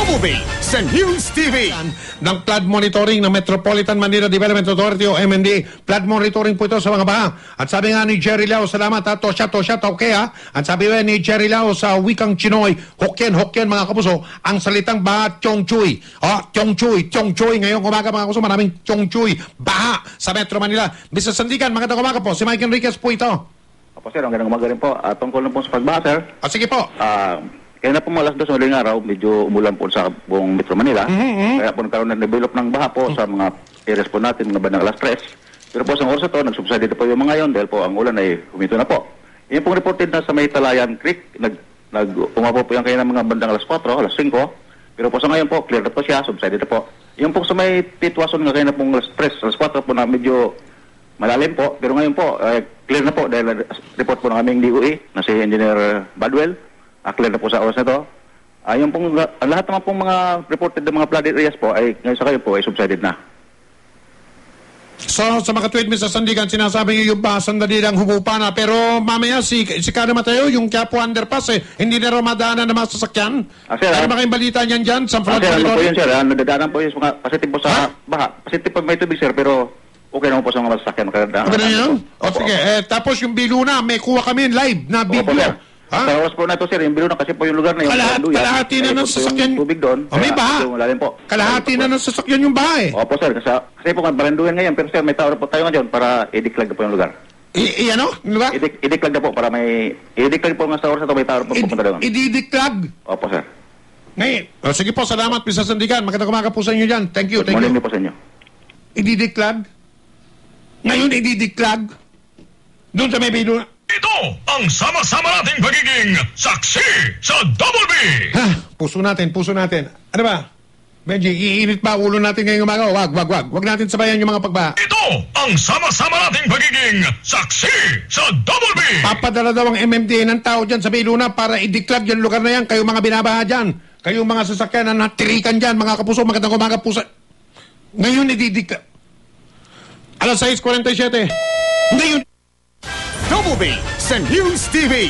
Double B sa News TV ng flood monitoring ng Metropolitan Manila Development Authority o MND. Flood monitoring po ito sa mga baha. At sabi nga ni Jerry Lao, salamat ha, tosya, okay ha. At sabi nga ni Jerry Lao sa wikang Chinoy, Hokkien mga kapuso, ang salitang baha, Chong Chui. Chong Chui. Ngayong umaga mga kapuso, maraming Chong Chui, baha sa Metro Manila. Mr. Sandigan, magandang umaga po. Si Mike Enriquez po ito. Opo sir, ang magandang umaga rin po. Tungkol na po sa pagbaha sir. Sige po. Kaya na po malas doon sa maling araw, medyo umulan po sa buong Metro Manila. Kaya po nagkaroon na develop ng baha po sa mga areas po natin, mga bandang alas 3. Pero po sa oras ito, nagsubside po yung mga yon dahil po ang ulan ay huminto na po. Yan pong reported na sa may Talayan Creek, umapo po yan kayo ng mga bandang alas 4, alas 5. Pero po sa ngayon po, clear na po siya, subsided na po. Yung po sa may Pitwason nga kayo na pong alas 3, alas 4 po na medyo malalim po. Pero ngayon po, clear na po dahil report po ng aming DOE na si Engineer Badwell. Clear na po sa oras na ito. Yung pong, lahat naman pong mga reported na mga flooded areas po ay ngayon sa kayo po ay subsided na. So, sa mga tweet, Mr. Sandigan, sinasabi niyo yung ba sandali lang humupa na. Pero mamaya si Cara Mateo, yung Quiapo Underpass, hindi na raw madaanan ng mga sasakyan. Sir, ano ba kayong balita niyan dyan? Sa flood sir, ano po monitoring? yun, sir? Nadadaanan po yung mga positive po sa baha. Positive po may tubig, sir, pero okay naman po sa mga sasakyan. Okay na yun? O sige, tapos yung Biluna, may kuha kami live na video. Sa oras po na ito, sir, yung Biluna kasi po yung lugar na yung kalahati na ng sasakyan. Tubig doon. May baha. Kalahati na ng sasakyan yung baha eh. Opo, sir. Kasi po Baranduyan ngayon, pero sir, may tao na po tayo ngayon para i-declag na po yung lugar. Ano? Diba? I-declag na po para may... I-declag po nga sa oras na ito, may tao na po pupunta doon. I-declag? Opo, sir. Ngayon. Sige po, salamat, Mr. Sandigan. Magandang umaga po sa inyo dyan. Thank you. Morning po sa inyo. I-declag? Ngayon, i-declag? Doon sa may Biluna. Ito ang sama-sama nating pagiging saksi sa Double B! Puso natin. Ano ba? Benji, iinit ba ulo natin ngayong umaga? Wag. Wag natin sabayan yung mga pagbaha. Ito ang sama-sama nating pagiging saksi sa Double B! Papadala daw ang MMDA ng tao dyan sa Biluna para i-declag yung lugar na yan. Kayong mga binabaha dyan. Kayong mga sasakyan na natirikan dyan. Mga kapuso, magandang umaga po sa... Ngayon, i-declag. Alas 6:47. Ngayon... Double B sa News TV.